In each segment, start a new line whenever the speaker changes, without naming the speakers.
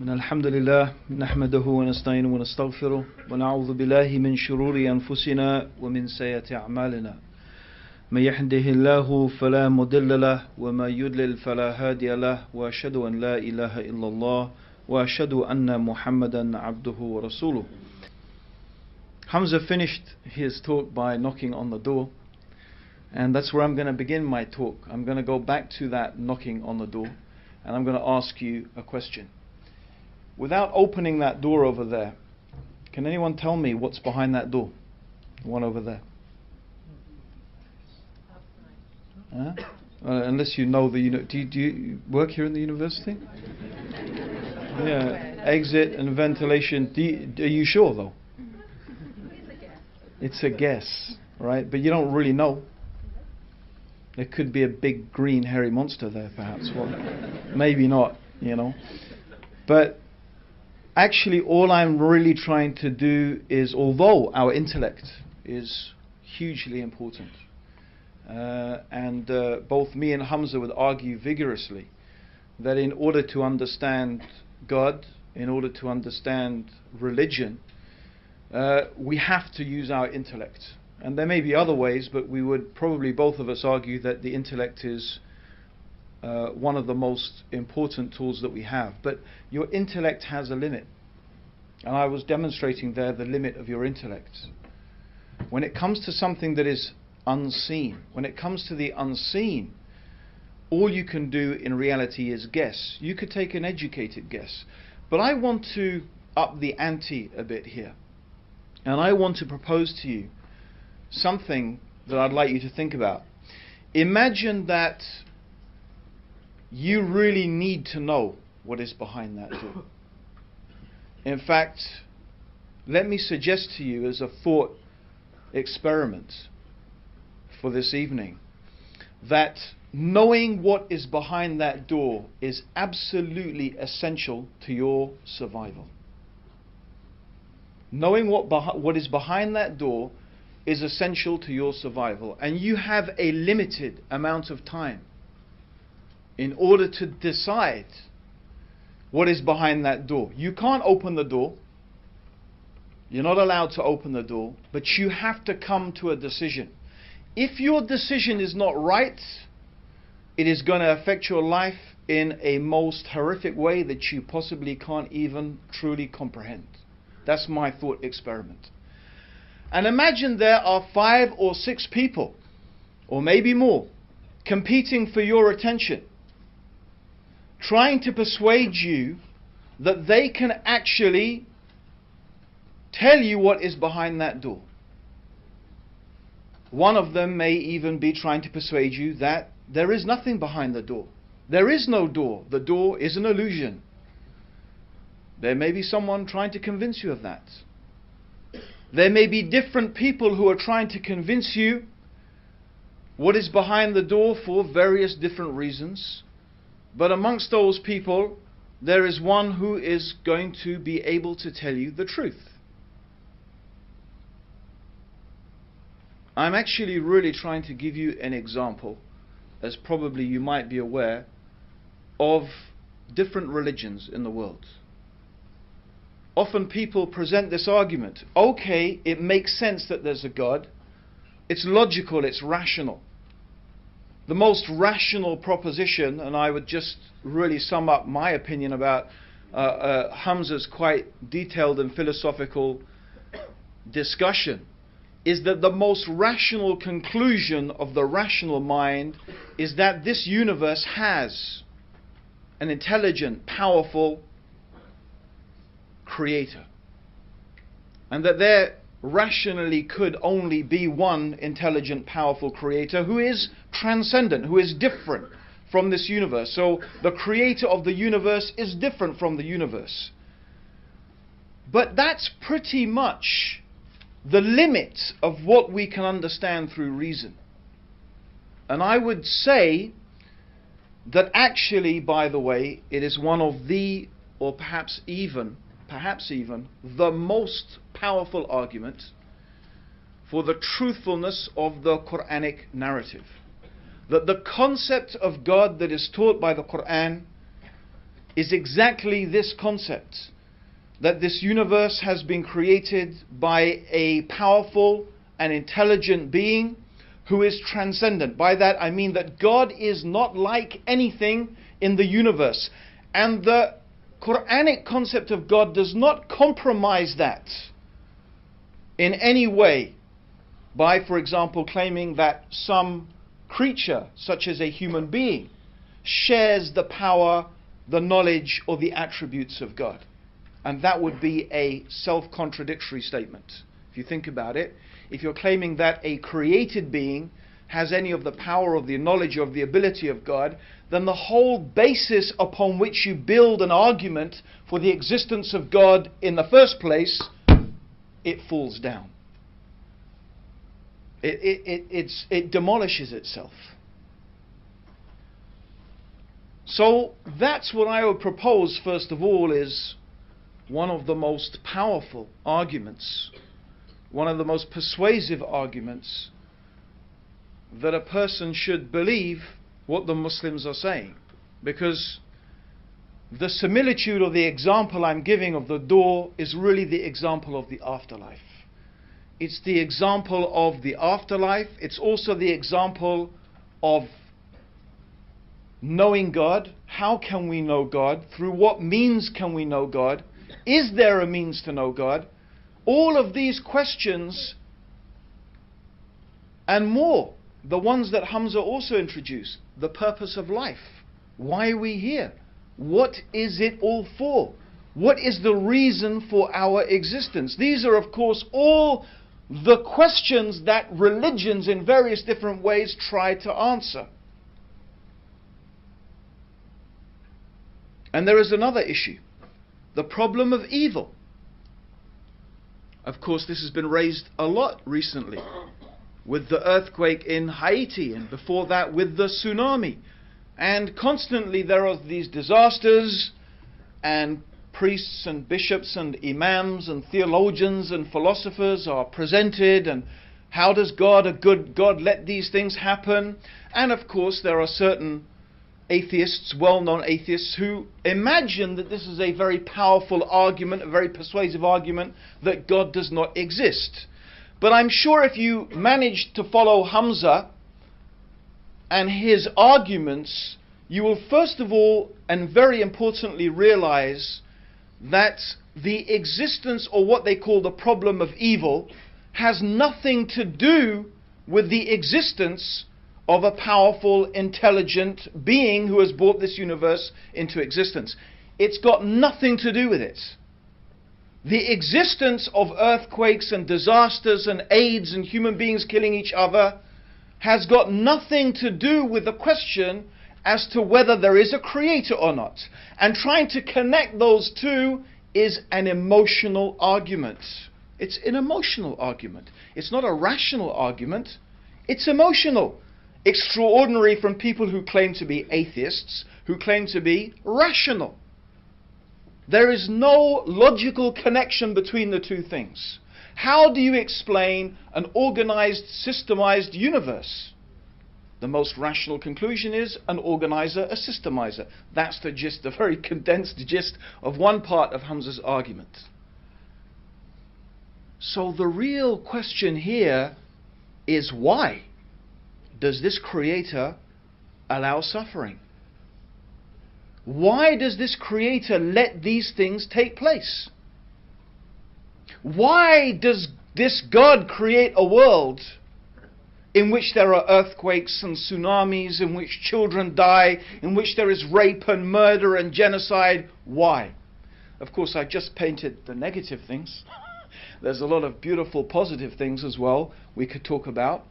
الحمد لله نحمده ونستعينه ونستغفره ونعوذ بالله من شرور أنفسنا ومن سيئات أعمالنا من يهده الله فلا مضل له وما يضلل فلا هادي له وأشهد أن لا إله إلا الله وأشهد أن محمدا عبده ورسوله. Hamza finished his talk by knocking on the door, and that's where I'm going to begin my talk. I'm going to go back to that knocking on the door, and I'm going to ask you a question. Without opening that door over there, can anyone tell me what's behind that door? The one over there. Unless you know the do you work here in the university? Yeah, exit and ventilation. Are you sure though? It's a guess, right? But you don't really know. There could be a big green hairy monster there, perhaps. Well, maybe not, But actually, all I'm really trying to do is, although our intellect is hugely important, and both me and Hamza would argue vigorously that in order to understand God, in order to understand religion, we have to use our intellect. And there may be other ways, but we would probably both of us argue that the intellect is one of the most important tools that we have. But your intellect has a limit. And I was demonstrating there the limit of your intellect. When it comes to something that is unseen, when it comes to the unseen, all you can do in reality is guess. You could take an educated guess. But I want to up the ante a bit here. And I want to propose to you something that I'd like you to think about. Imagine that you really need to know what is behind that door. In fact, let me suggest to you as a thought experiment for this evening that knowing what is behind that door is absolutely essential to your survival. Knowing what is behind that door is essential to your survival, and you have a limited amount of time in order to decide what is behind that door. You can't open the door. You're not allowed to open the door, but you have to come to a decision. If your decision is not right, it is going to affect your life in a most horrific way that you possibly can't even truly comprehend. That's my thought experiment. And imagine there are 5 or 6 people, or maybe more, competing for your attention, trying to persuade you that they can actually tell you what is behind that door. One of them may even be trying to persuade you that there is nothing behind the door. There is no door. The door is an illusion. There may be someone trying to convince you of that. There may be different people who are trying to convince you what is behind the door for various different reasons. But amongst those people, there is one who is going to be able to tell you the truth. I'm actually really trying to give you an example, as probably you might be aware, of different religions in the world. Often people present this argument. Okay, it makes sense that there's a God. It's logical, it's rational. The most rational proposition, and I would just really sum up my opinion about Hamza's quite detailed and philosophical discussion, is that the most rational conclusion of the rational mind is that this universe has an intelligent, powerful creator, and that there rationally could only be one intelligent, powerful creator who is transcendent, who is different from this universe. So the creator of the universe is different from the universe. But that's pretty much the limit of what we can understand through reason. And I would say that actually, by the way, it is one of the, or perhaps even the most powerful argument for the truthfulness of the Quranic narrative. That the concept of God that is taught by the Quran is exactly this concept, that this universe has been created by a powerful and intelligent being who is transcendent. By that I mean that God is not like anything in the universe. And the Quranic concept of God does not compromise that in any way by, for example, claiming that some creature, such as a human being, shares the power, the knowledge, or the attributes of God. And that would be a self-contradictory statement. If you think about it, if you're claiming that a created being has any of the power of the knowledge of the ability of God, then the whole basis upon which you build an argument for the existence of God in the first place, it falls down. It demolishes itself. So that's what I would propose, first of all, is one of the most powerful arguments, one of the most persuasive arguments, that a person should believe what the Muslims are saying. Because the similitude or the example I'm giving of the door is really the example of the afterlife. It's the example of the afterlife. It's also the example of knowing God. How can we know God? Through what means can we know God? Is there a means to know God? All of these questions and more, the ones that Hamza also introduced. The purpose of life. Why are we here? What is it all for? What is the reason for our existence? These are, of course, all the questions that religions in various different ways try to answer. And there is another issue, the problem of evil. Of course, this has been raised a lot recently, with the earthquake in Haiti, and before that with the tsunami. And constantly there are these disasters, and priests and bishops and imams and theologians and philosophers are presented, and how does God, a good God, let these things happen? And of course there are certain atheists, well-known atheists, who imagine that this is a very powerful argument, a very persuasive argument, that God does not exist. But I'm sure if you manage to follow Hamza and his arguments, you will first of all and very importantly realize that the existence, or what they call the problem of evil, has nothing to do with the existence of a powerful, intelligent being who has brought this universe into existence. It's got nothing to do with it. The existence of earthquakes and disasters and AIDS and human beings killing each other has got nothing to do with the question as to whether there is a creator or not. And trying to connect those two is an emotional argument. It's an emotional argument. It's not a rational argument. It's emotional. Extraordinary from people who claim to be atheists, who claim to be rational. There is no logical connection between the two things. How do you explain an organized, systemized universe? The most rational conclusion is an organizer, a systemizer. That's the gist, the very condensed gist of one part of Hamza's argument. So the real question here is, why does this creator allow suffering? Why does this creator let these things take place? Why does this God create a world in which there are earthquakes and tsunamis, in which children die, in which there is rape and murder and genocide? Why? Of course, I just painted the negative things. There's a lot of beautiful positive things as well we could talk about.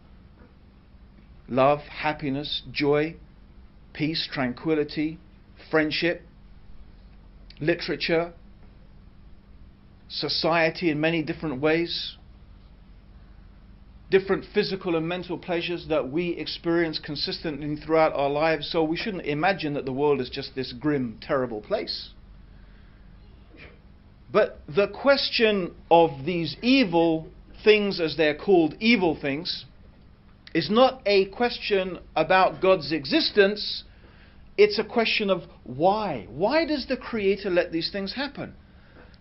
Love, happiness, joy, peace, tranquility, friendship, literature, society in many different ways, different physical and mental pleasures that we experience consistently throughout our lives. So we shouldn't imagine that the world is just this grim, terrible place. But the question of these evil things, as they're called, evil things, is not a question about God's existence It's a question of why. Why does the Creator let these things happen?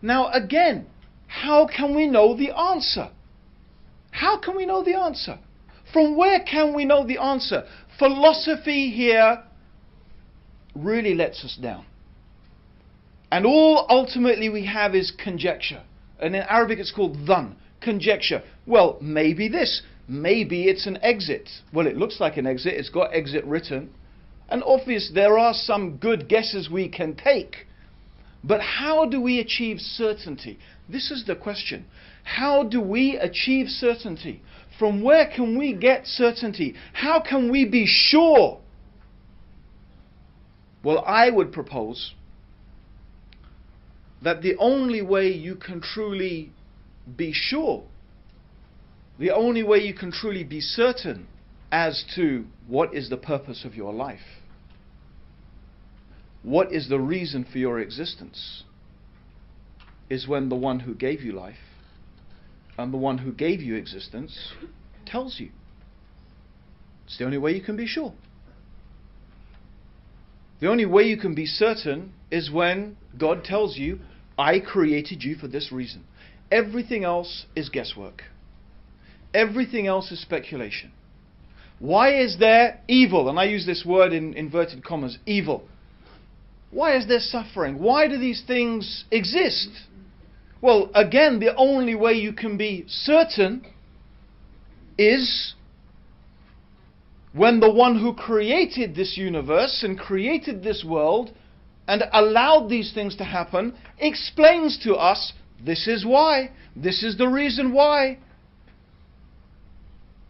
Now again, how can we know the answer? How can we know the answer? From where can we know the answer? Philosophy here really lets us down. And all ultimately we have is conjecture. And in Arabic it's called dhann, conjecture. Well, maybe this. Maybe it's an exit. Well, it looks like an exit. It's got exit written. And obviously there are some good guesses we can take. But how do we achieve certainty? This is the question. How do we achieve certainty? From where can we get certainty? How can we be sure? Well, I would propose that the only way you can truly be sure, the only way you can truly be certain as to what is the purpose of your life, what is the reason for your existence, is when the one who gave you life and the one who gave you existence tells you. It's the only way you can be sure. The only way you can be certain is when God tells you, I created you for this reason. Everything else is guesswork. Everything else is speculation. Why is there evil? And I use this word in inverted commas, evil. Why is there suffering? Why do these things exist? Well, again, the only way you can be certain is when the one who created this universe and created this world and allowed these things to happen explains to us, this is why, this is the reason why.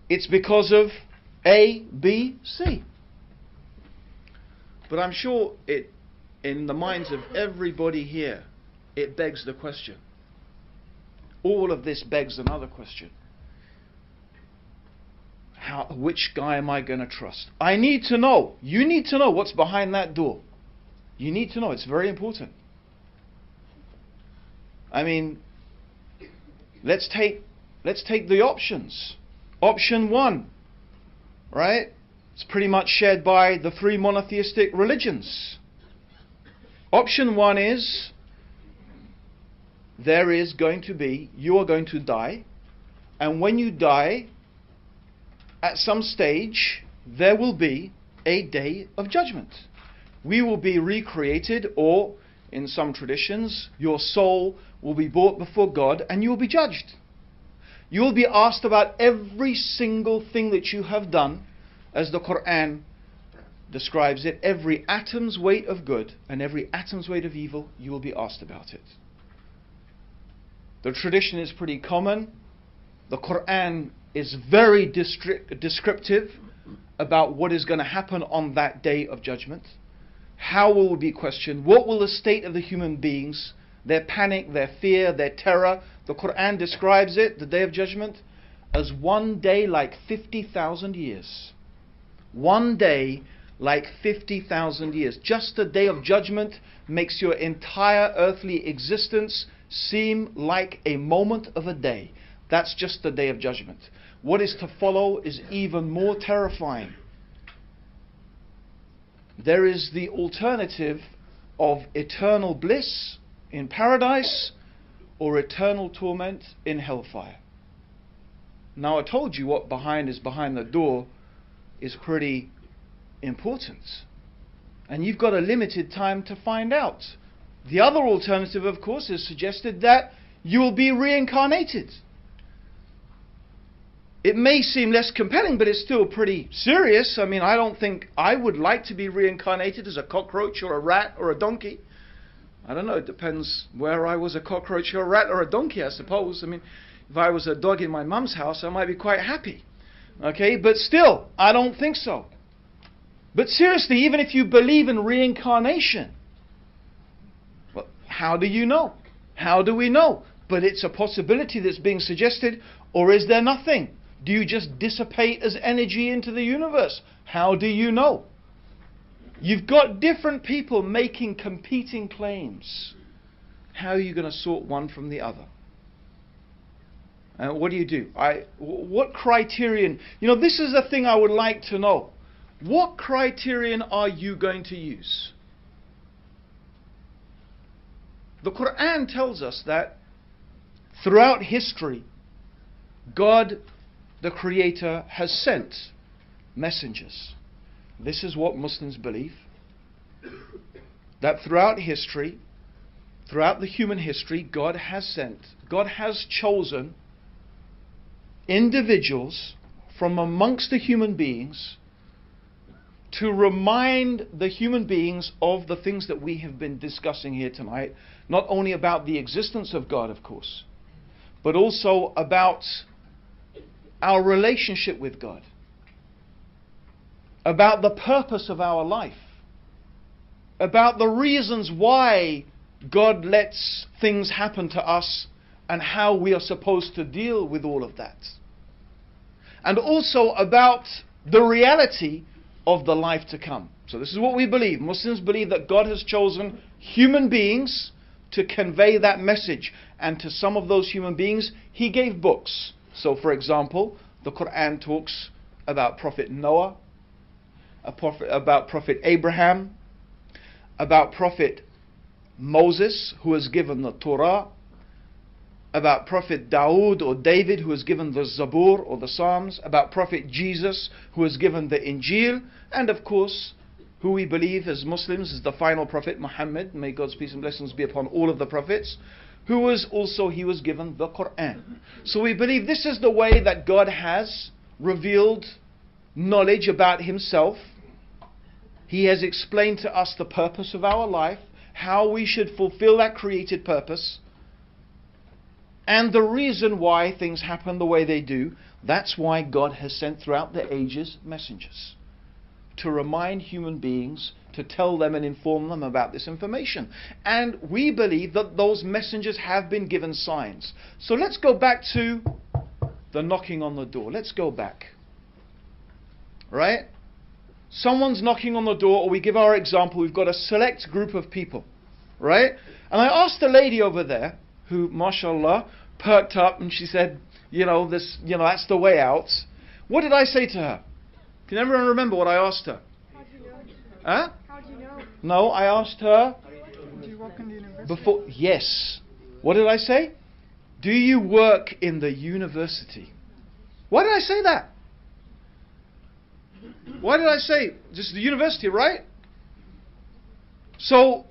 It's because of A, B, C. But I'm sure in the minds of everybody here, it begs the question. All of this begs another question. Which guy am I going to trust? I need to know. You need to know what's behind that door. You need to know. It's very important. I mean, let's take the options. Option 1, right? It's pretty much shared by the 3 monotheistic religions. Option 1 is you are going to die, and when you die, at some stage, there will be a day of judgment. We will be recreated, or in some traditions, your soul will be brought before God and you will be judged. You will be asked about every single thing that you have done, as the Quran describes it. Every atom's weight of good and every atom's weight of evil, you will be asked about it. The tradition is pretty common. The Quran is very descriptive about what is going to happen on that day of judgment. How will we be questioned? What will the state of the human beings, their panic, their fear, their terror? The Quran describes it, the day of judgment, as one day like 50,000 years. One day like 50,000 years. Just the day of judgment makes your entire earthly existence seem like a moment of a day. That's just the day of judgment. What is to follow is even more terrifying. There is the alternative of eternal bliss in paradise or eternal torment in hellfire. Now, I told you what is behind the door is pretty important. And you've got a limited time to find out. The other alternative, of course, is suggested that you will be reincarnated. It may seem less compelling, but it's still pretty serious. I mean, I don't think I would like to be reincarnated as a cockroach or a rat or a donkey. I don't know, it depends where I was, a cockroach or a rat or a donkey, I suppose. I mean, if I was a dog in my mum's house, I might be quite happy. Okay, but still, I don't think so. But seriously, even if you believe in reincarnation, well, how do you know? How do we know? But it's a possibility that's being suggested, or is there nothing? Do you just dissipate as energy into the universe? How do you know? You've got different people making competing claims. How are you going to sort one from the other? What do you do? What criterion? You know, this is a thing I would like to know. what criterion are you going to use? The Quran tells us that throughout history, God, the Creator, has sent messengers. This is what Muslims believe. That throughout history, throughout the human history, God has chosen individuals from amongst the human beings to remind the human beings of the things that we have been discussing here tonight, not only about the existence of God, of course, but also about our relationship with God, about the purpose of our life, about the reasons why God lets things happen to us and how we are supposed to deal with all of that. And also about the reality of the life to come. So this is what we believe. Muslims believe that God has chosen human beings to convey that message. And to some of those human beings, He gave books. So for example, the Quran talks about Prophet Noah, about Prophet Abraham, about Prophet Moses, who was given the Torah, about Prophet Dawood or David, who was given the Zabur or the Psalms, about Prophet Jesus, who was given the Injil, and of course, who we believe as Muslims is the final Prophet Muhammad, may God's peace and blessings be upon all of the prophets, he was given the Quran. So we believe this is the way that God has revealed knowledge about Himself. He has explained to us the purpose of our life, how we should fulfill that created purpose, and the reason why things happen the way they do. That's why God has sent throughout the ages messengers, to remind human beings, to tell them and inform them about this information. And we believe that those messengers have been given signs. So let's go back to the knocking on the door. Let's go back. Right? Someone's knocking on the door, or we give our example, we've got a select group of people. Right? And I asked a lady over there, who, mashallah, perked up and she said, that's the way out. What did I say to her? Can everyone remember what I asked her?
How do you know?
Huh?
How do you know?
No, I asked her
Do you work in the university?
before. Yes. What did I say? Do you work in the university? Why did I say that? Why did I say just the university, right? So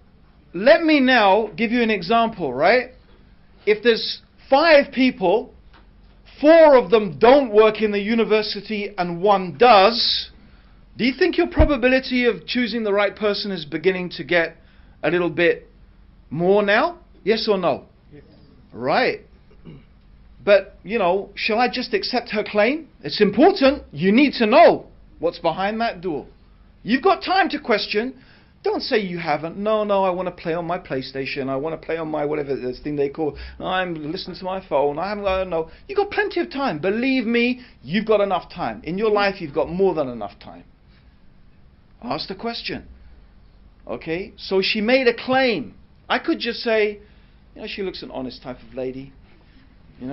let me now give you an example, right? If there's 5 people, 4 of them don't work in the university and 1 does, do you think your probability of choosing the right person is beginning to get a little bit more now? Yes or no?
Yes.
Right. But, shall I just accept her claim? It's important. You need to know what's behind that door. You've got time to question. Don't say you haven't. No, I want to play on my PlayStation. I want to play on my whatever this thing they call. I'm listening to my phone. I don't know. You've got plenty of time. Believe me, you've got enough time. In your life, you've got more than enough time. Ask the question. Okay? So she made a claim. I could just say, she looks an honest type of lady.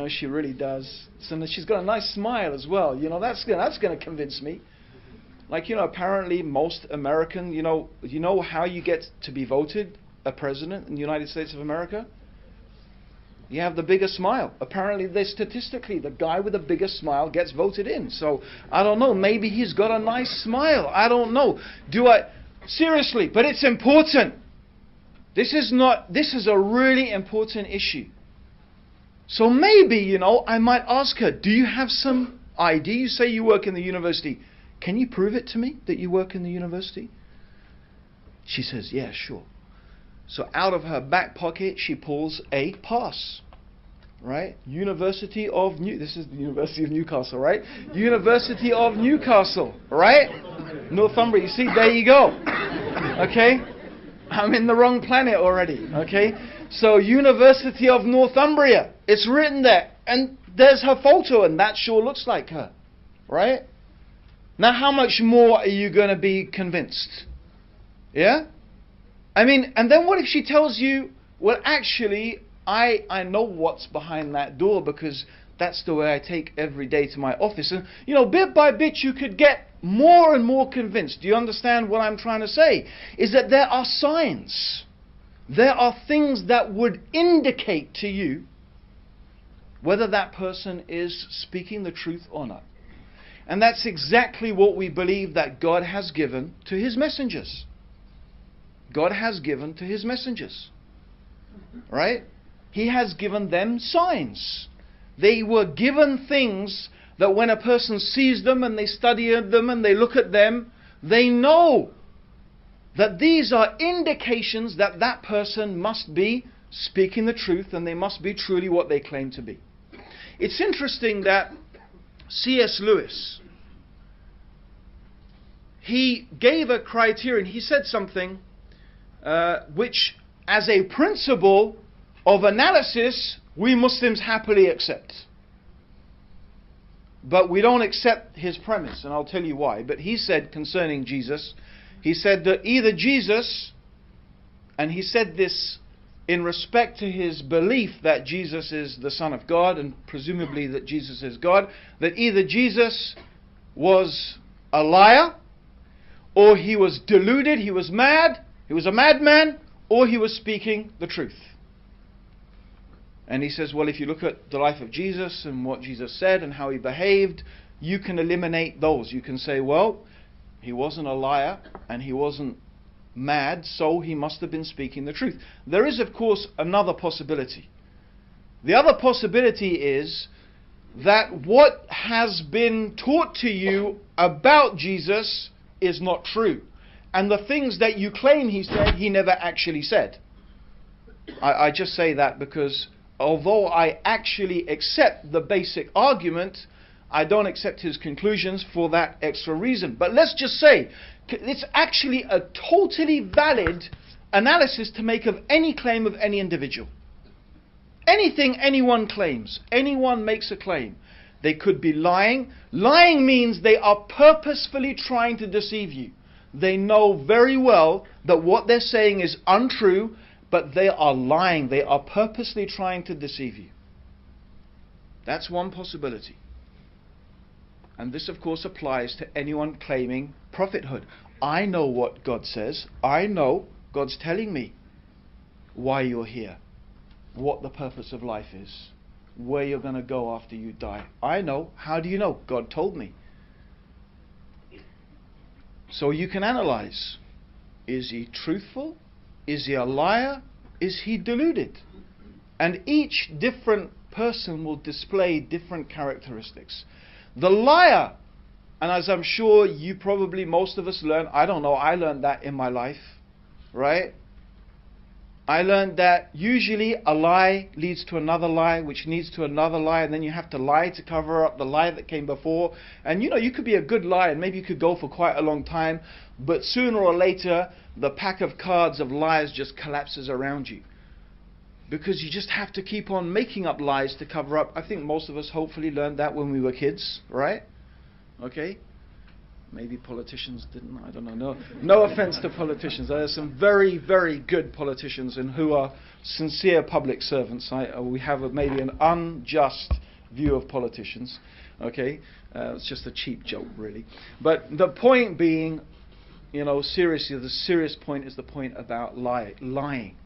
She really does. So she's got a nice smile as well. That's going to convince me. Apparently most American, how you get to be voted a president in the United States of America? You have the biggest smile. Apparently, statistically, the guy with the biggest smile gets voted in. So, I don't know, maybe he's got a nice smile. I don't know. Seriously, but it's important. This is a really important issue. So maybe, I might ask her, do you have some ID? You say you work in the university. Can you prove it to me that you work in the university? She says, yeah, sure. So out of her back pocket, she pulls a pass. Right? This is the University of Newcastle, right? University of Newcastle, right? Northumbria. You see, there you go. Okay? I'm in the wrong planet already. Okay? So, University of Northumbria. It's written there. And there's her photo, and that sure looks like her. Right? Now, how much more are you going to be convinced? Yeah? And then what if she tells you, well, actually, I know what's behind that door because That's the way I take every day to my office. And, bit by bit you could get more and more convinced. Do you understand what I'm trying to say? Is that there are signs. There are things that would indicate to you whether that person is speaking the truth or not. And that's exactly what we believe that God has given to His messengers. God has given to His messengers. Right? He has given them signs. They were given things that when a person sees them and they study them and they look at them, they know that these are indications that that person must be speaking the truth and they must be truly what they claim to be. It's interesting that C.S. Lewis, he gave a criterion. He said something which, as a principle of analysis, we Muslims happily accept. But we don't accept his premise, and I'll tell you why. But he said concerning Jesus, he said that either Jesus, and he said this in respect to his belief that Jesus is the Son of God, and presumably that Jesus is God, that either Jesus was a liar, or he was deluded, he was mad, he was a madman, or he was speaking the truth. And he says, well, if you look at the life of Jesus and what Jesus said and how he behaved, you can eliminate those. You can say, well, he wasn't a liar and he wasn't mad, so he must have been speaking the truth. There is, of course, another possibility. The other possibility is that what has been taught to you about Jesus is not true. And the things that you claim he said, he never actually said. I just say that because although I actually accept the basic argument, I don't accept his conclusions for that extra reason. But let's just say, it's actually a totally valid analysis to make of any claim of any individual. Anything anyone claims, anyone makes a claim. They could be lying. Lying means they are purposefully trying to deceive you. They know very well that what they're saying is untrue, but they are lying. They are purposely trying to deceive you. That's one possibility. And this, of course, applies to anyone claiming prophethood. I know what God says. I know God's telling me why you're here, what the purpose of life is, where you're going to go after you die. I know. How do you know? God told me. So you can analyze. Is he truthful? Is he a liar? Is he deluded? And each different person will display different characteristics. The liar, and as I'm sure you probably, most of us learn, I don't know, I learned that in my life, right? I learned that usually a lie leads to another lie, which leads to another lie, and then you have to lie to cover up the lie that came before. And you could be a good liar, and maybe you could go for quite a long time, but sooner or later, the pack of cards of lies just collapses around you. Because you just have to keep on making up lies to cover up. I think most of us hopefully learned that when we were kids, right? Okay? Maybe politicians didn't, I don't know. No offense to politicians. There are some very, very good politicians and who are sincere public servants. We have maybe an unjust view of politicians. Okay? It's just a cheap joke, really. But the point being, seriously, the serious point is the point about lying.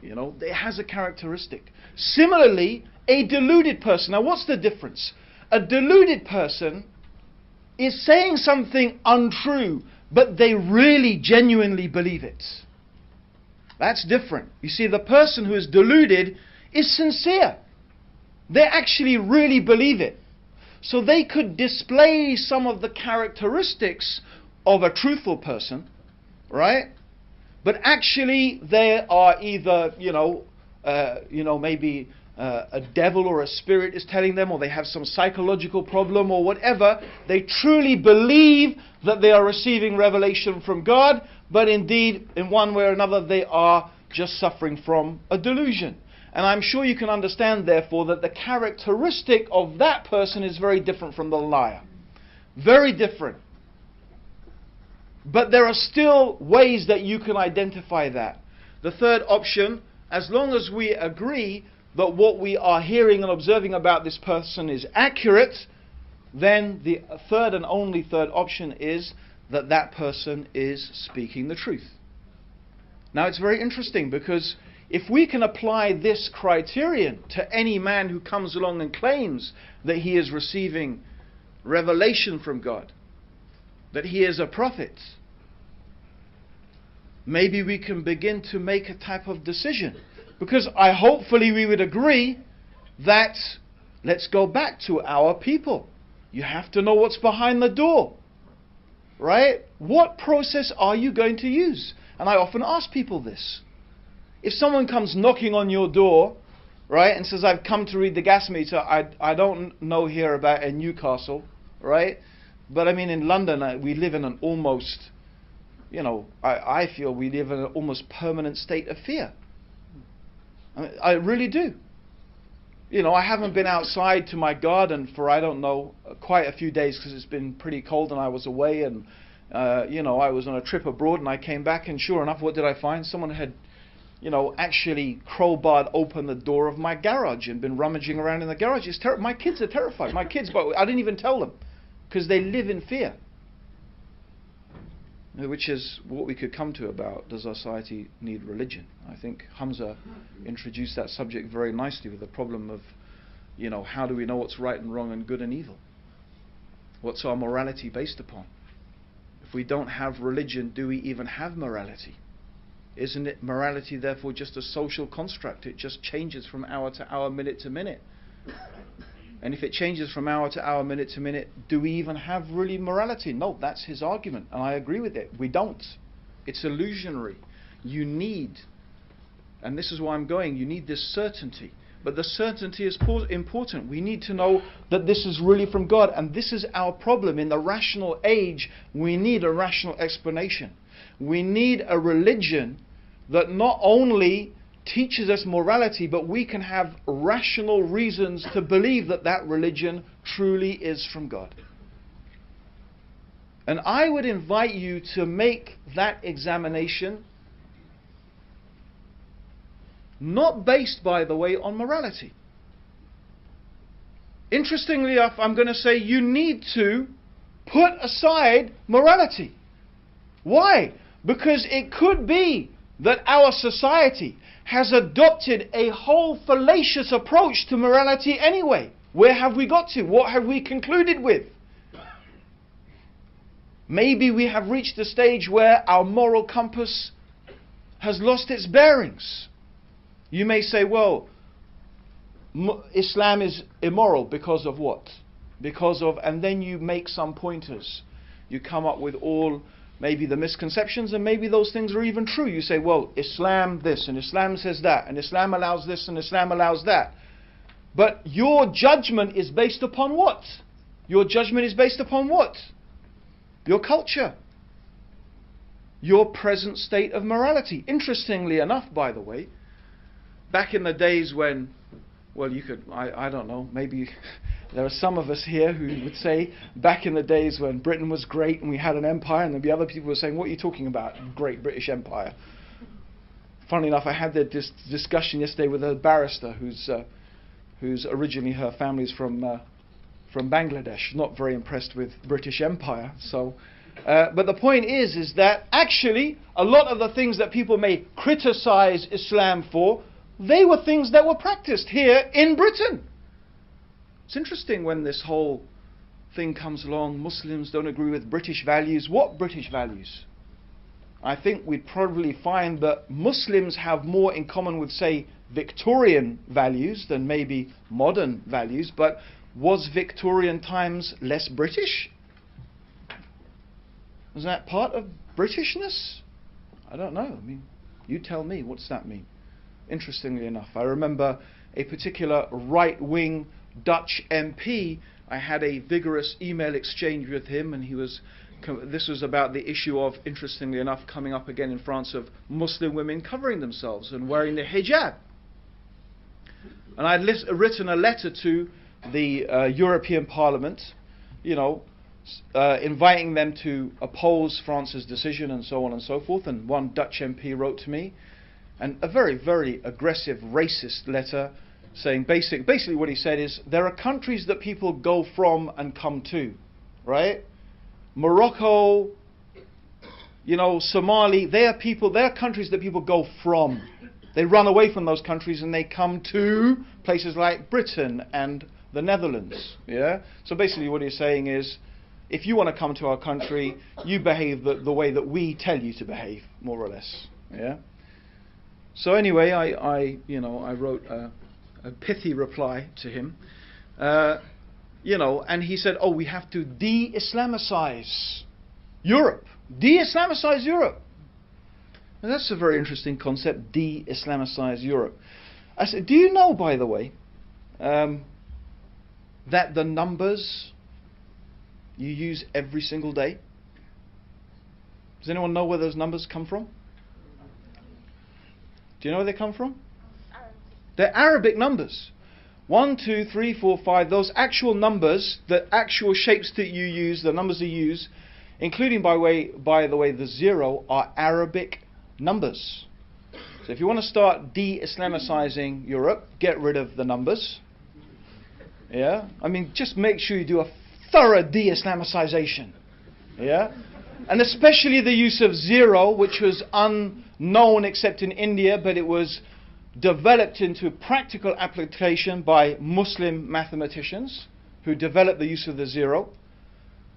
It has a characteristic. Similarly, a deluded person. Now, what's the difference? A deluded person is saying something untrue, but they really genuinely believe it. That's different. You see, the person who is deluded is sincere. They actually really believe it. So they could display some of the characteristics of a truthful person, right? But actually they are either, maybe a devil or a spirit is telling them, or they have some psychological problem or whatever. They truly believe that they are receiving revelation from God, but indeed, in one way or another, they are just suffering from a delusion. And I'm sure you can understand, therefore, that the characteristic of that person is very different from the liar. Very different. But there are still ways that you can identify that. The third option, as long as we agree that what we are hearing and observing about this person is accurate, then the third and only third option is that that person is speaking the truth. Now it's very interesting, because if we can apply this criterion to any man who comes along and claims that he is receiving revelation from God, that he is a prophet, maybe we can begin to make a type of decision. Because hopefully we would agree that, let's go back to our people. You have to know what's behind the door, right? What process are you going to use? And I often ask people this. If someone comes knocking on your door, right, and says, I've come to read the gas meter, I don't know here about in Newcastle, right? But I mean, in London, we live in an almost, I feel we live in an almost permanent state of fear. I really do. I haven't been outside to my garden for, I don't know, quite a few days, because it's been pretty cold and I was away, and I was on a trip abroad, and I came back, and sure enough, what did I find? Someone had actually crowbarred open the door of my garage and been rummaging around in the garage. It's my kids are terrified. My kids, but I didn't even tell them, because they live in fear. Which is what we could come to about, does our society need religion? I think Hamza introduced that subject very nicely, with the problem of, how do we know what's right and wrong and good and evil? What's our morality based upon? If we don't have religion, do we even have morality? Isn't it morality therefore just a social construct? It just changes from hour to hour, minute to minute. And if it changes from hour to hour, minute to minute, do we even have really morality? No, that's his argument, and I agree with it. We don't. It's illusionary. You need, and this is why I'm going, you need this certainty. But the certainty is important. We need to know that this is really from God, and this is our problem. In the rational age, we need a rational explanation. We need a religion that not only teaches us morality, but we can have rational reasons to believe that that religion truly is from God. And I would invite you to make that examination, not based, by the way, on morality. Interestingly enough, I'm going to say you need to put aside morality. Why? Because it could be that our society has adopted a whole fallacious approach to morality anyway. Where have we got to? What have we concluded with? Maybe we have reached a stage where our moral compass has lost its bearings. You may say, well, Islam is immoral because of what? Because of, and then you make some pointers. You come up with all maybe the misconceptions, and maybe those things are even true. You say, well, Islam this, and Islam says that, and Islam allows this, and Islam allows that. But your judgment is based upon what? Your judgment is based upon what? Your culture. Your present state of morality. Interestingly enough, by the way, back in the days when, well, you could, I don't know, maybe there are some of us here who would say back in the days when Britain was great and we had an empire, and there'd be other people who were saying, what are you talking about, great British Empire? Funnily enough, I had this discussion yesterday with a barrister who's originally, her family's from Bangladesh, not very impressed with British Empire. So, but the point is that actually a lot of the things that people may criticize Islam for, they were things that were practiced here in Britain. It's interesting when this whole thing comes along, Muslims don't agree with British values. What British values? I think we'd probably find that Muslims have more in common with, say, Victorian values than maybe modern values. But was Victorian times less British? Was that part of Britishness? I don't know. I mean, you tell me. What's that mean? Interestingly enough, I remember a particular right-wing Dutch MP. I had a vigorous email exchange with him, and this was about the issue of, interestingly enough, coming up again in France, of Muslim women covering themselves and wearing the hijab. And I had written a letter to the European Parliament, inviting them to oppose France's decision and so on and so forth. And one Dutch MP wrote to me, and a very, very aggressive, racist letter, saying basically what he said is there are countries that people go from and come to, right? Morocco, you know, Somali, they are countries that people go from. They run away from those countries and they come to places like Britain and the Netherlands. Yeah. So basically, what he's saying is, if you want to come to our country, you behave the way that we tell you to behave, more or less. Yeah. So anyway, I wrote a pithy reply to him. You know, and he said, "Oh, we have to de-Islamicize Europe. De-Islamicize Europe." And that's a very interesting concept, de-Islamicize Europe. I said, do you know, by the way, that the numbers you use every single day, does anyone know where those numbers come from? Do you know where they come from? They're Arabic numbers. 1, 2, 3, 4, 5, those actual numbers, the actual shapes that you use, the numbers you use, including, by the way, the 0, are Arabic numbers. So if you want to start de-Islamicizing Europe, get rid of the numbers. Yeah? I mean, just make sure you do a thorough de-Islamicization. Yeah? And especially the use of 0, which was unknown except in India, but it was developed into practical application by Muslim mathematicians who developed the use of the 0.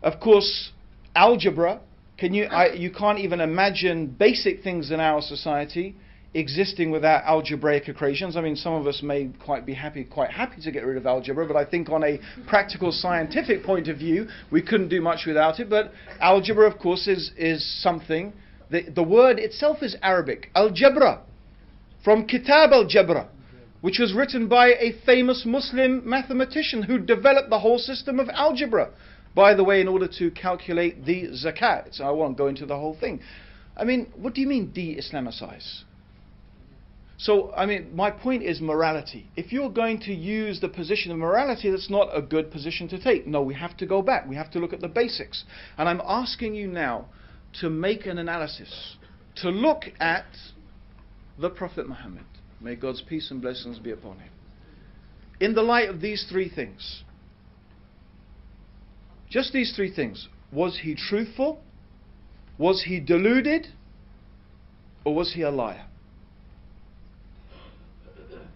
Of course, algebra. You can't even imagine basic things in our society existing without algebraic equations. I mean, some of us may quite happy to get rid of algebra, but I think on a practical scientific point of view, we couldn't do much without it. But algebra, of course, is something. The word itself is Arabic. Al-Jabra, from Kitab al-Jabra, which was written by a famous Muslim mathematician who developed the whole system of algebra, by the way, in order to calculate the zakat. So I won't go into the whole thing. I mean, what do you mean de-Islamicize? So, I mean, my point is morality. If you're going to use the position of morality, that's not a good position to take. No, we have to go back. We have to look at the basics. And I'm asking you now to make an analysis, to look at the Prophet Muhammad. May God's peace and blessings be upon him. In the light of these three things, just these three things. Was he truthful? Was he deluded? Or was he a liar?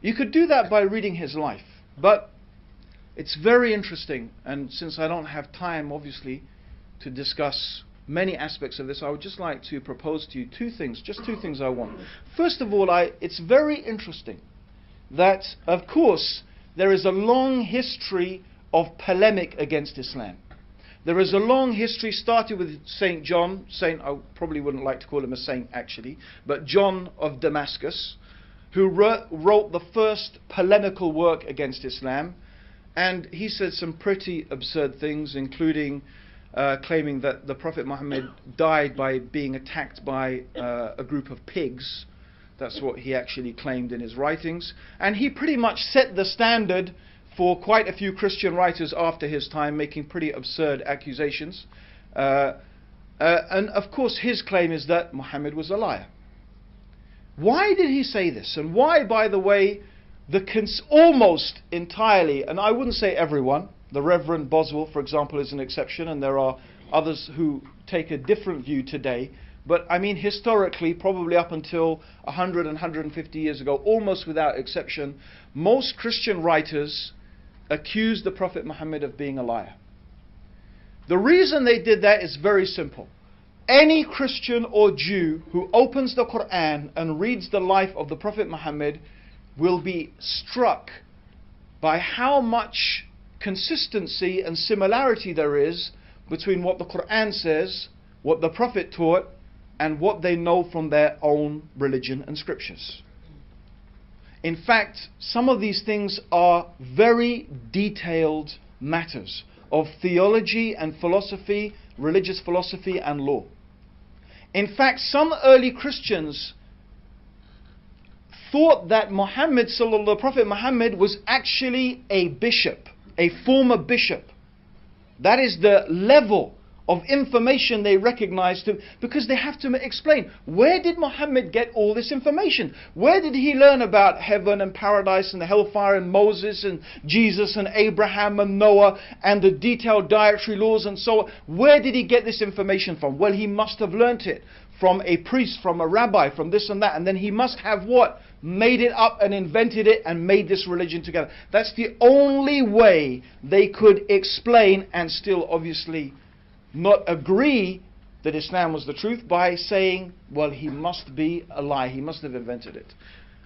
You could do that by reading his life, but it's very interesting, and since I don't have time, obviously, to discuss many aspects of this, I would just like to propose to you two things, just two things I want. First of all, it's very interesting that, of course, there is a long history of polemic against Islam. There is a long history, started with Saint John, I probably wouldn't like to call him a saint actually, but John of Damascus, who wrote the first polemical work against Islam, and he said some pretty absurd things, including claiming that the Prophet Muhammad died by being attacked by a group of pigs. That's what he actually claimed in his writings, and he pretty much set the standard for quite a few Christian writers after his time, making pretty absurd accusations. And of course his claim is that Muhammad was a liar. Why did he say this? And why, by the way, almost entirely, and I wouldn't say everyone, the Reverend Boswell, for example, is an exception, and there are others who take a different view today, but I mean historically, probably up until 100 and 150 years ago, almost without exception, most Christian writers accused the Prophet Muhammad of being a liar. The reason they did that is very simple. Any Christian or Jew who opens the Quran and reads the life of the Prophet Muhammad will be struck by how much consistency and similarity there is between what the Quran says, what the Prophet taught, and what they know from their own religion and scriptures. In fact, some of these things are very detailed matters of theology and philosophy, religious philosophy and law. In fact, some early Christians thought that the Prophet Muhammad was actually a bishop, a former bishop. That is the level of information they recognize to, because they have to explain, where did Muhammad get all this information? Where did he learn about heaven and paradise and the hellfire and Moses and Jesus and Abraham and Noah and the detailed dietary laws and so on? Where did he get this information from? Well, he must have learnt it from a priest, from a rabbi, from this and that, and then he must have what? Made it up and invented it and made this religion together. That's the only way they could explain and still obviously not agree that Islam was the truth, by saying, well, he must be a lie, he must have invented it.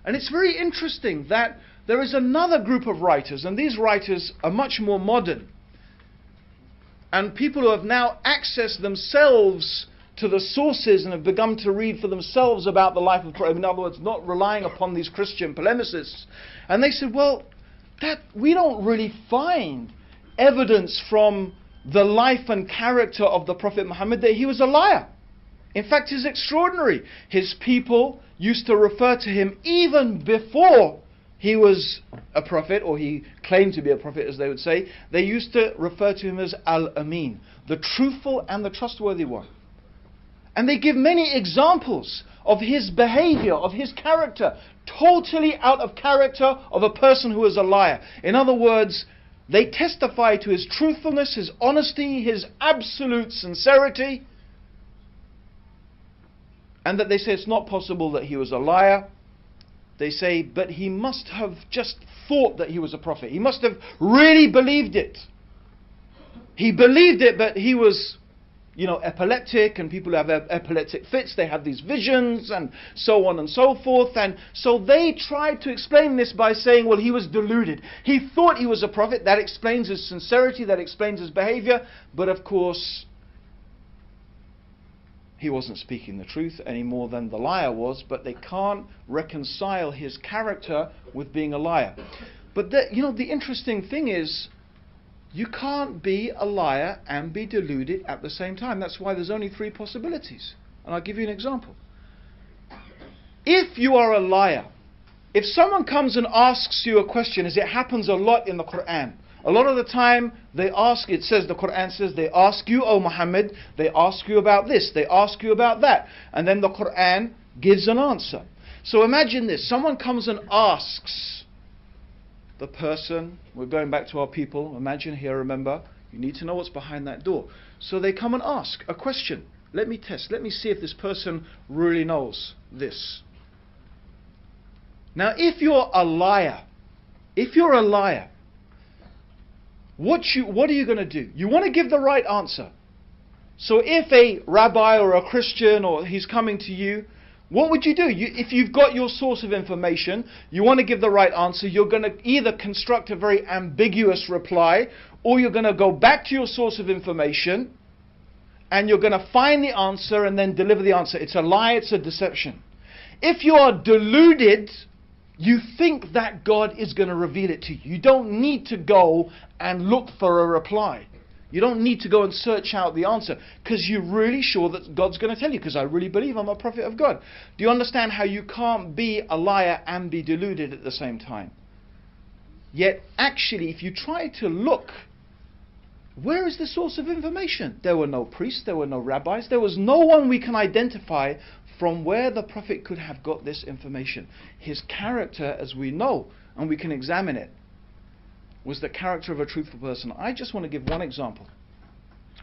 And it's very interesting that there is another group of writers, and these writers are much more modern, and people who have now accessed themselves to the sources and have begun to read for themselves about the life of the Prophet. In other words, not relying upon these Christian polemicists. And they said, well, that we don't really find evidence from the life and character of the Prophet Muhammad that he was a liar. In fact, it's extraordinary. His people used to refer to him even before he was a prophet, or he claimed to be a prophet, as they would say. They used to refer to him as Al-Amin, the truthful and the trustworthy one. And they give many examples of his behavior, of his character, totally out of character of a person who is a liar. In other words, they testify to his truthfulness, his honesty, his absolute sincerity, and that they say it's not possible that he was a liar. They say, but he must have just thought that he was a prophet. He must have really believed it. He believed it, but he was, epileptic, and people who have epileptic fits, they have these visions and so on and so forth. And so they tried to explain this by saying, well, he was deluded. He thought he was a prophet. That explains his sincerity, that explains his behavior. But of course, he wasn't speaking the truth any more than the liar was. But they can't reconcile his character with being a liar. But the interesting thing is, you can't be a liar and be deluded at the same time. That's why there's only three possibilities. And I'll give you an example. If you are a liar, if someone comes and asks you a question, as it happens a lot in the Quran, a lot of the time they ask, the Quran says, they ask you, O Muhammad, they ask you about this, they ask you about that. And then the Quran gives an answer. So imagine this, someone comes and asks the person, we're going back to our people, imagine here, remember, you need to know what's behind that door. So they come and ask a question. Let me test, let me see if this person really knows this. Now if you're a liar, what are you going to do? You want to give the right answer. So if a rabbi or a Christian, or he's coming to you, what would you do? If you've got your source of information, you want to give the right answer, you're going to either construct a very ambiguous reply, or you're going to go back to your source of information, and you're going to find the answer and then deliver the answer. It's a lie, it's a deception. If you are deluded, you think that God is going to reveal it to you. You don't need to go and look for a reply. You don't need to go and search out the answer, because you're really sure that God's going to tell you, because I really believe I'm a prophet of God. Do you understand how you can't be a liar and be deluded at the same time? Yet actually, if you try to look, where is the source of information? There were no priests, there were no rabbis, there was no one we can identify from where the prophet could have got this information. His character, as we know, and we can examine it, was the character of a truthful person. I just want to give one example.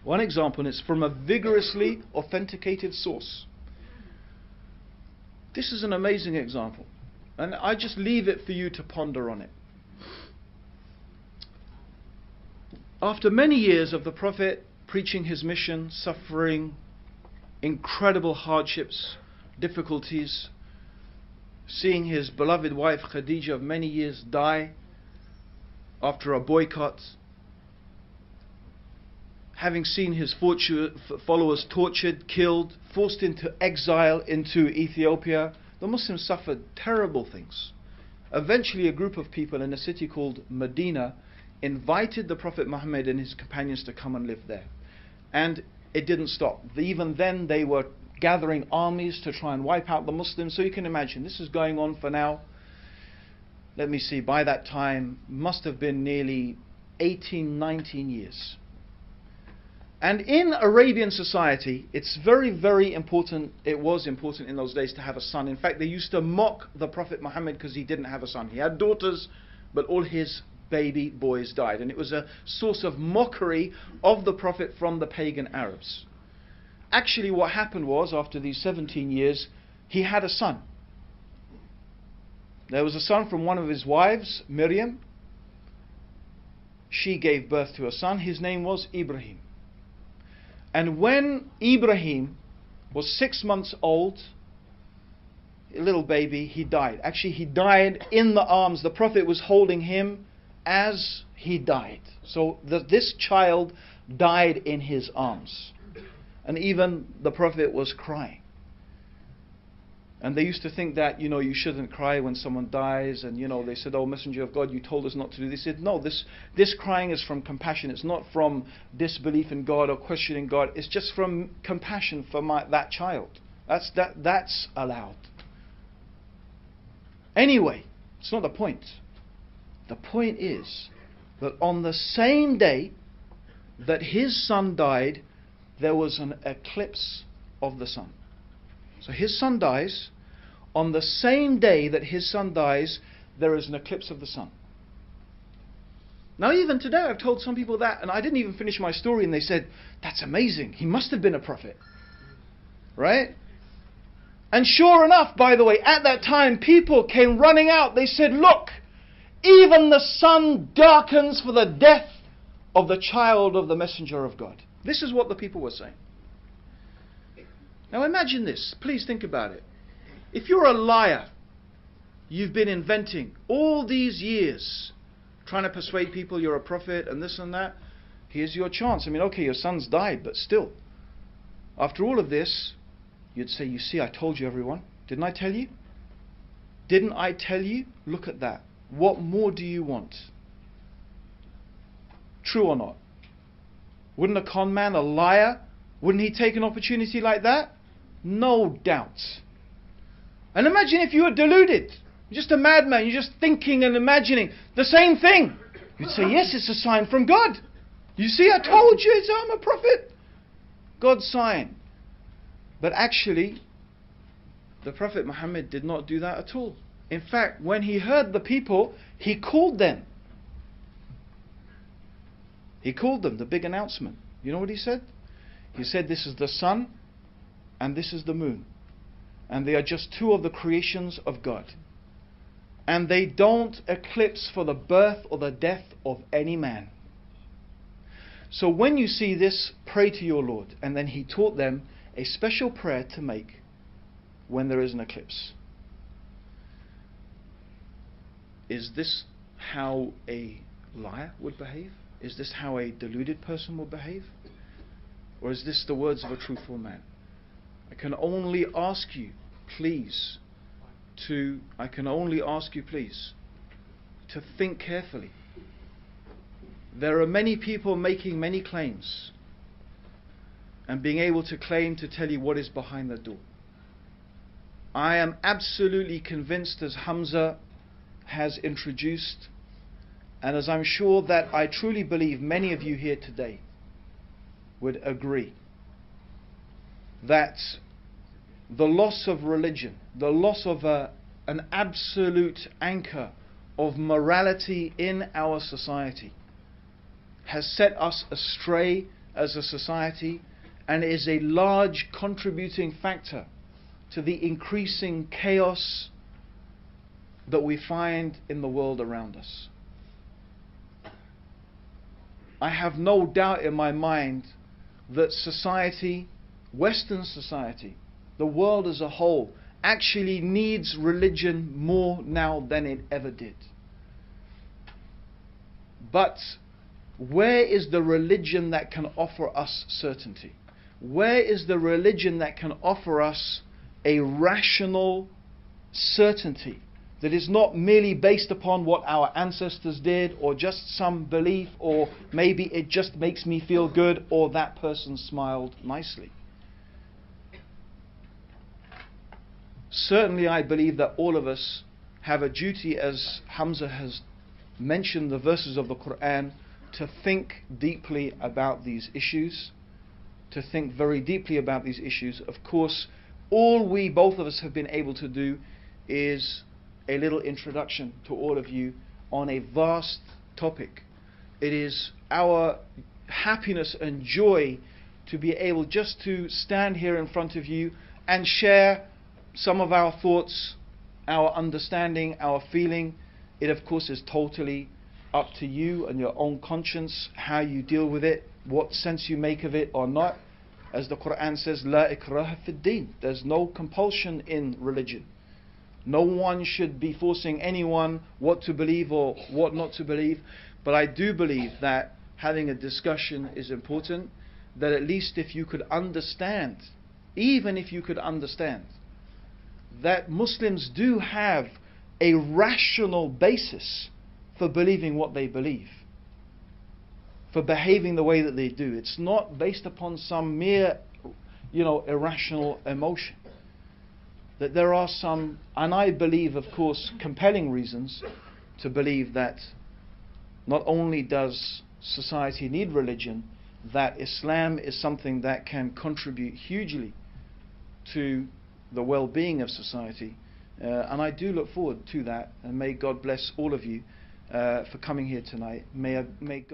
One example, and it's from a vigorously authenticated source. This is an amazing example, and I just leave it for you to ponder on it. After many years of the Prophet preaching his mission, suffering incredible hardships, difficulties, seeing his beloved wife Khadija of many years die after a boycott, having seen his followers tortured, killed, forced into exile into Ethiopia, the Muslims suffered terrible things. Eventually a group of people in a city called Medina invited the Prophet Muhammad and his companions to come and live there. And it didn't stop. Even then they were gathering armies to try and wipe out the Muslims. So you can imagine, this is going on for now, let me see, by that time, must have been nearly 18, 19 years. And in Arabian society, it's very, very important, it was important in those days to have a son. In fact, they used to mock the Prophet Muhammad because he didn't have a son. He had daughters, but all his baby boys died. And it was a source of mockery of the Prophet from the pagan Arabs. Actually, what happened was, after these 17 years, he had a son. There was a son from one of his wives, Miriam. She gave birth to a son. His name was Ibrahim. And when Ibrahim was 6 months old, a little baby, he died. Actually, he died in the arms. The Prophet was holding him as he died. So this child died in his arms. And even the Prophet was crying. And they used to think that, you shouldn't cry when someone dies. And, they said, oh, Messenger of God, you told us not to do this. He said, no, this crying is from compassion. It's not from disbelief in God or questioning God. It's just from compassion for that child. That's allowed. Anyway, it's not the point. The point is that on the same day that his son died, there was an eclipse of the sun. So his son dies. On the same day that his son dies, there is an eclipse of the sun. Now even today I've told some people that, and I didn't even finish my story, and they said, that's amazing, he must have been a prophet. Right? And sure enough, by the way, at that time people came running out. They said, look, even the sun darkens for the death of the child of the Messenger of God. This is what the people were saying. Now imagine this. Please think about it. If you're a liar, you've been inventing all these years, trying to persuade people you're a prophet and this and that, here's your chance. I mean, okay, your son's died, but still, after all of this, you'd say, you see, I told you, everyone. Didn't I tell you? Didn't I tell you? Look at that. What more do you want? True or not? Wouldn't a con man, a liar, wouldn't he take an opportunity like that? No doubt. And imagine if you were deluded. You're just a madman. You're just thinking and imagining the same thing. You'd say, yes, it's a sign from God. You see, I told you, I'm a prophet. God's sign. But actually, the Prophet Muhammad did not do that at all. In fact, when he heard the people, he called them. He called them, the big announcement. You know what he said? He said, this is the sun and this is the moon. And they are just two of the creations of God. And they don't eclipse for the birth or the death of any man. So when you see this, pray to your Lord. And then he taught them a special prayer to make when there is an eclipse. Is this how a liar would behave? Is this how a deluded person will behave? Or is this the words of a truthful man? I can only ask you, please, to think carefully. There are many people making many claims and being able to claim to tell you what is behind the door. I am absolutely convinced, as Hamza has introduced, and as I'm sure that I truly believe many of you here today would agree, that the loss of religion, the loss of an absolute anchor of morality in our society has set us astray as a society and is a large contributing factor to the increasing chaos that we find in the world around us. I have no doubt in my mind that society, Western society, the world as a whole, actually needs religion more now than it ever did. But where is the religion that can offer us certainty? Where is the religion that can offer us a rational certainty that is not merely based upon what our ancestors did, or just some belief, or maybe it just makes me feel good, or that person smiled nicely? Certainly I believe that all of us have a duty, as Hamza has mentioned the verses of the Quran, to think deeply about these issues to think very deeply about these issues. Of course, all we, both of us, have been able to do is a little introduction to all of you on a vast topic. It is our happiness and joy to be able just to stand here in front of you and share some of our thoughts, our understanding, our feeling. It of course is totally up to you and your own conscience, how you deal with it, what sense you make of it or not. As the Quran says, La ikraha fid din. There's no compulsion in religion. No one should be forcing anyone what to believe or what not to believe. But I do believe that having a discussion is important, that at least if you could understand, even if you could understand, that Muslims do have a rational basis for believing what they believe, for behaving the way that they do. It's not based upon some mere, irrational emotion. That there are some, and I believe, of course, compelling reasons to believe that not only does society need religion, that Islam is something that can contribute hugely to the well-being of society. And I do look forward to that, and may God bless all of you for coming here tonight. May God